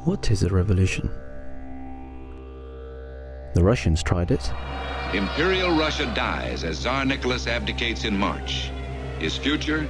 What is a revolution? The Russians tried it. Imperial Russia dies as Tsar Nicholas abdicates in March. His future,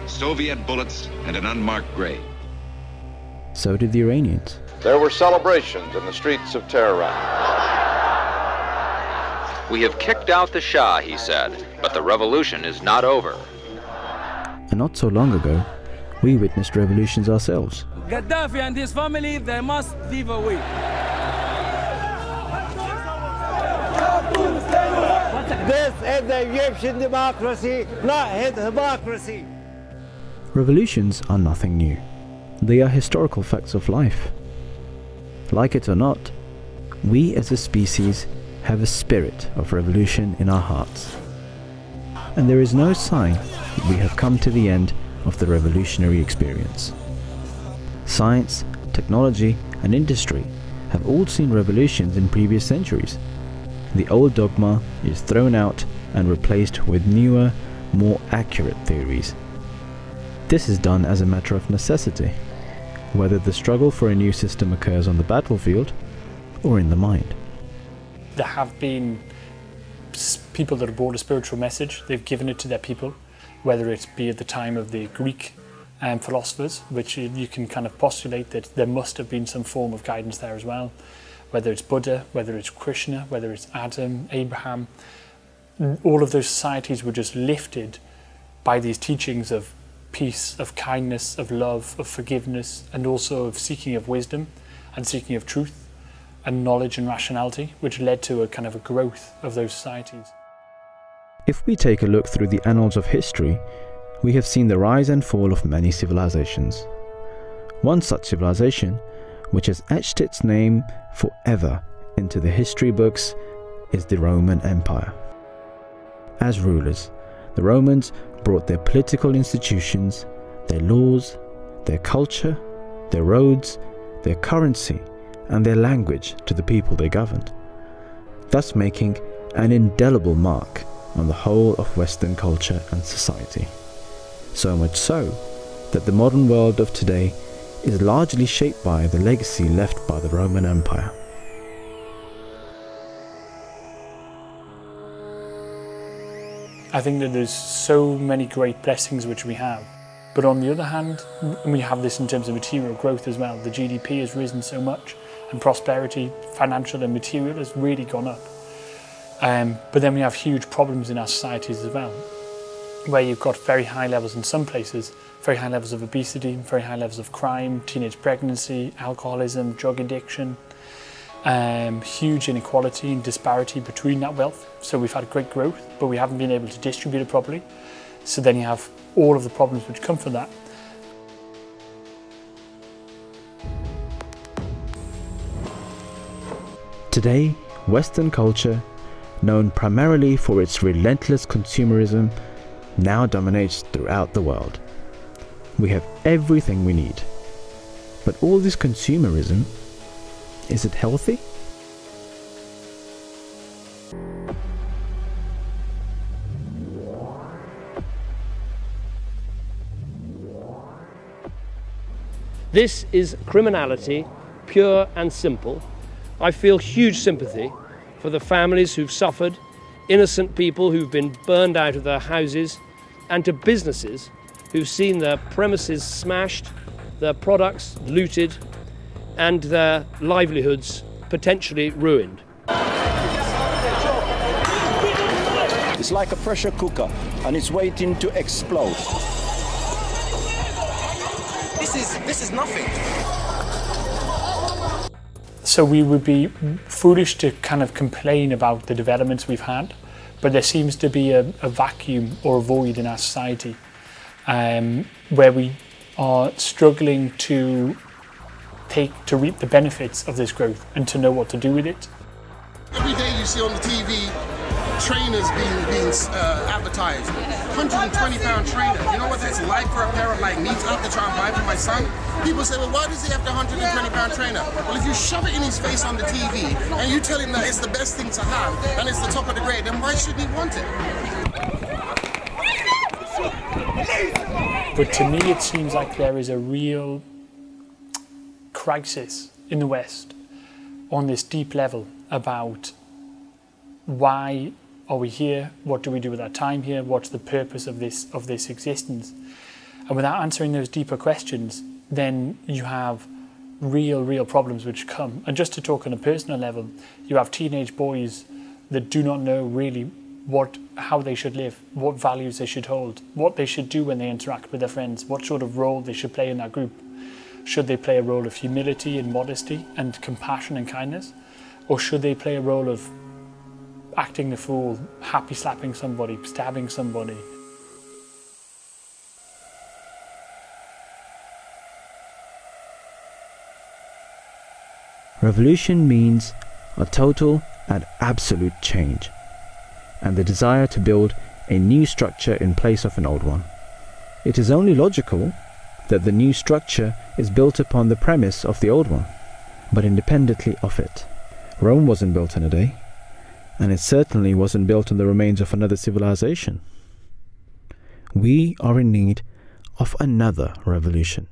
Soviet bullets and an unmarked grave. So did the Iranians. There were celebrations in the streets of Tehran. We have kicked out the Shah, he said, but the revolution is not over. And not so long ago, we witnessed revolutions ourselves. Gaddafi and his family, they must leave away. This is the Egyptian democracy, not hypocrisy. Revolutions are nothing new. They are historical facts of life. Like it or not, we as a species have a spirit of revolution in our hearts. And there is no sign that we have come to the end of the revolutionary experience. Science, technology, and industry have all seen revolutions in previous centuries. The old dogma is thrown out and replaced with newer, more accurate theories. This is done as a matter of necessity, whether the struggle for a new system occurs on the battlefield or in the mind. There have been people that have brought a spiritual message. They've given it to their people, whether it be at the time of the Greek philosophers, which you can kind of postulate that there must have been some form of guidance there as well. Whether it's Buddha, whether it's Krishna, whether it's Adam, Abraham, all of those societies were just lifted by these teachings of peace, of kindness, of love, of forgiveness, and also of seeking of wisdom and seeking of truth and knowledge and rationality, which led to a kind of a growth of those societies. If we take a look through the annals of history, we have seen the rise and fall of many civilizations. One such civilization, which has etched its name forever into the history books, is the Roman Empire. As rulers, the Romans brought their political institutions, their laws, their culture, their roads, their currency, and their language to the people they governed, thus making an indelible mark on the whole of Western culture and society. So much so that the modern world of today is largely shaped by the legacy left by the Roman Empire. I think that there's so many great blessings which we have, but on the other hand, we have this in terms of material growth as well. The GDP has risen so much, and prosperity, financial and material, has really gone up. But then we have huge problems in our societies as well, where you've got very high levels in some places, very high levels of obesity, very high levels of crime, teenage pregnancy, alcoholism, drug addiction, huge inequality and disparity between that wealth. So we've had great growth, but we haven't been able to distribute it properly. So then you have all of the problems which come from that. Today, Western culture, known primarily for its relentless consumerism, now dominates throughout the world. We have everything we need. But all this consumerism, is it healthy? This is criminality, pure and simple. I feel huge sympathy for the families who've suffered, innocent people who've been burned out of their houses, and to businesses who've seen their premises smashed, their products looted, and their livelihoods potentially ruined. It's like a pressure cooker, and it's waiting to explode. This is nothing. So we would be foolish to kind of complain about the developments we've had, but there seems to be a vacuum or a void in our society where we are struggling to reap the benefits of this growth and to know what to do with it. Every day you see on the TV trainers being advertised. £120 trainer. You know what that's like for a parent like me to have to try and buy for my son? People say, well, why does he have the £120 trainer? Well, if you shove it in his face on the TV and you tell him that it's the best thing to have and it's the top of the grade, then why should he want it? But to me, it seems like there is a real crisis in the West on this deep level about why are we here, what do we do with our time here, what's the purpose of this existence. And without answering those deeper questions, then you have real problems which come. And just to talk on a personal level, you have teenage boys that do not know really how they should live, what values they should hold, what they should do when they interact with their friends, what sort of role they should play in that group. Should they play a role of humility and modesty and compassion and kindness? Or should they play a role of acting the fool, happy slapping somebody, stabbing somebody? Revolution means a total and absolute change, and the desire to build a new structure in place of an old one. It is only logical that the new structure is built upon the premise of the old one, but independently of it. Rome wasn't built in a day, and it certainly wasn't built on the remains of another civilization. We are in need of another revolution.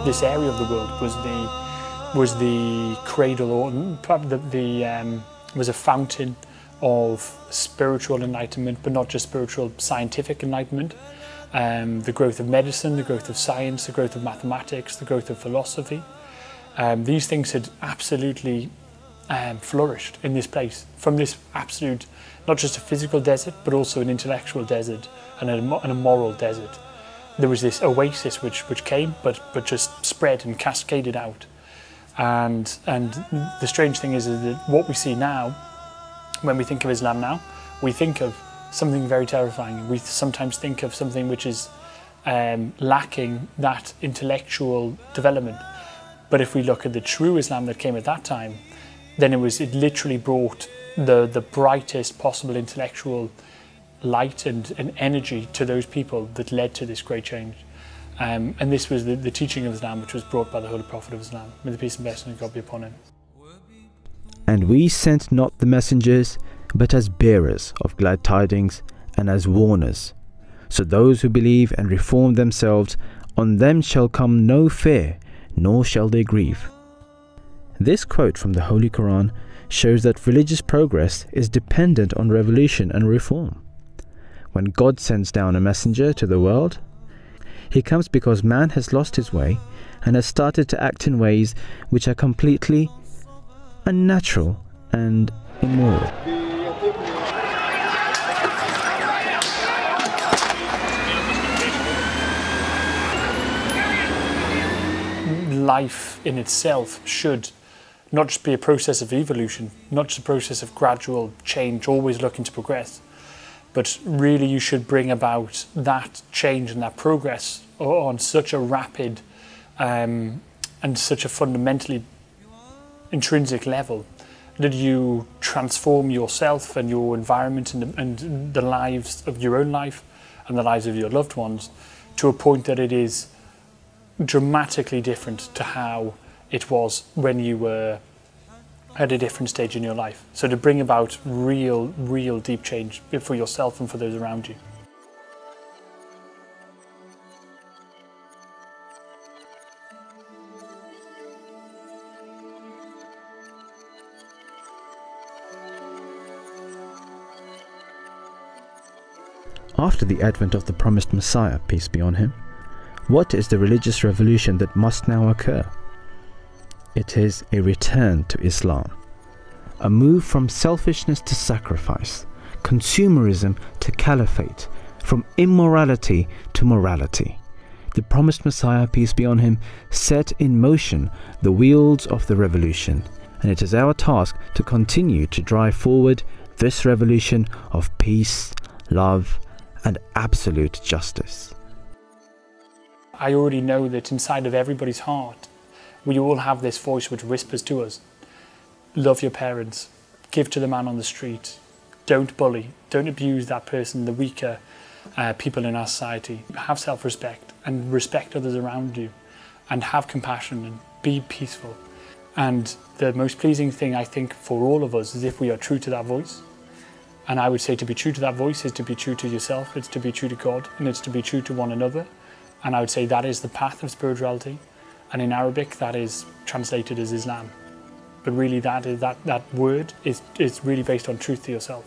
This area of the world was the cradle, or probably was a fountain of spiritual enlightenment, but not just spiritual, scientific enlightenment. The growth of medicine, the growth of science, the growth of mathematics, the growth of philosophy. These things had absolutely flourished in this place, from this absolute, not just a physical desert, but also an intellectual desert and a moral desert. There was this oasis which came, but just spread and cascaded out. And the strange thing is that what we see now, when we think of Islam now, we think of something very terrifying. We sometimes think of something which is lacking that intellectual development. But if we look at the true Islam that came at that time, then it literally brought the brightest possible intellectual light and energy to those people that led to this great change. And this was the teaching of Islam, which was brought by the Holy Prophet of Islam. May the peace and blessing of God be upon him. And we sent not the messengers, but as bearers of glad tidings and as warners. So those who believe and reform themselves, on them shall come no fear, nor shall they grieve. This quote from the Holy Quran shows that religious progress is dependent on revolution and reform. When God sends down a messenger to the world, he comes because man has lost his way and has started to act in ways which are completely unnatural and immoral. Life in itself should not just be a process of evolution, not just a process of gradual change, always looking to progress, but really you should bring about that change and that progress on such a rapid and such a fundamentally intrinsic level that you transform yourself and your environment and the lives of your own life and the lives of your loved ones to a point that it is dramatically different to how it was when you were at a different stage in your life. So to bring about real deep change for yourself and for those around you. After the advent of the promised Messiah, peace be on him, what is the religious revolution that must now occur? It is a return to Islam, a move from selfishness to sacrifice, consumerism to caliphate, from immorality to morality. The promised Messiah, peace be on him, set in motion the wheels of the revolution, and it is our task to continue to drive forward this revolution of peace, love, and absolute justice. I already know that inside of everybody's heart, we all have this voice which whispers to us, love your parents, give to the man on the street, don't bully, don't abuse that person, the weaker people in our society. Have self-respect and respect others around you and have compassion and be peaceful. And the most pleasing thing, I think, for all of us is if we are true to that voice. And I would say to be true to that voice is to be true to yourself, it's to be true to God, and it's to be true to one another. And I would say that is the path of spirituality. And in Arabic, that is translated as Islam. But really, that word is really based on truth to yourself.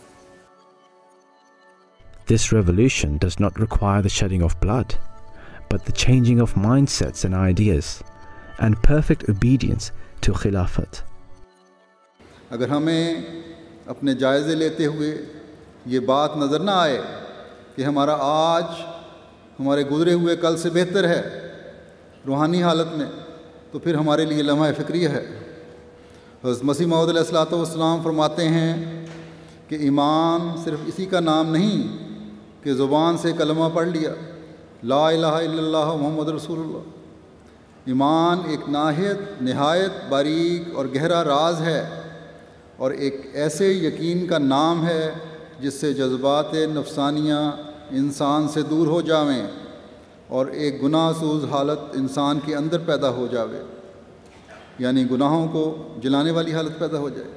This revolution does not require the shedding of blood, but the changing of mindsets and ideas, and perfect obedience to Khilafat. अगर हमें अपने जायज़े लेते हुए ये बात नज़र ना आए कि हमारा आज हमारे गुज़रे हुए कल से बेहतर है रूहानी हालत में, तो फिर हमारे लिए लम्हा फ़िक्रिया है। हज़रत मसीह मौऊद अलैहिस्सलाम फरमाते हैं कि ईमान सिर्फ़ इसी का नाम नहीं कि ज़ुबान से कलमा पढ़ लिया, ला इलाहा इल्लल्लाह मुहम्मद रसूलुल्लाह। ईमान एक नहायत बारीक और गहरा राज है और एक ऐसे यकीन का नाम है जिससे जज्बात नफसानियाँ इंसान से दूर हो जावें और एक गुनाहसूज हालत इंसान के अंदर पैदा हो जावे, यानी गुनाहों को जलाने वाली हालत पैदा हो जाए।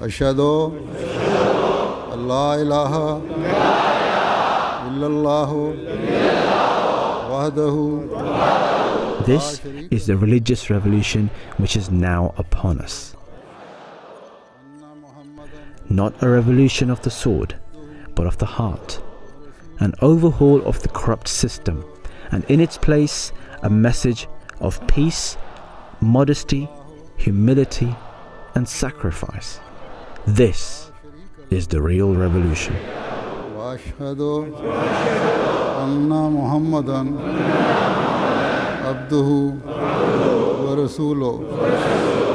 अशहदु अल्ला इलाहा इल्लल्लाहु वहदहु। This is the religious revolution which is now upon us. Not a revolution of the sword, but of the heart. An overhaul of the corrupt system, and in its place a message of peace, modesty, humility, and sacrifice. This is the real revolution. Ashhadu anna Muhammadan abduhu wa rasuluhu.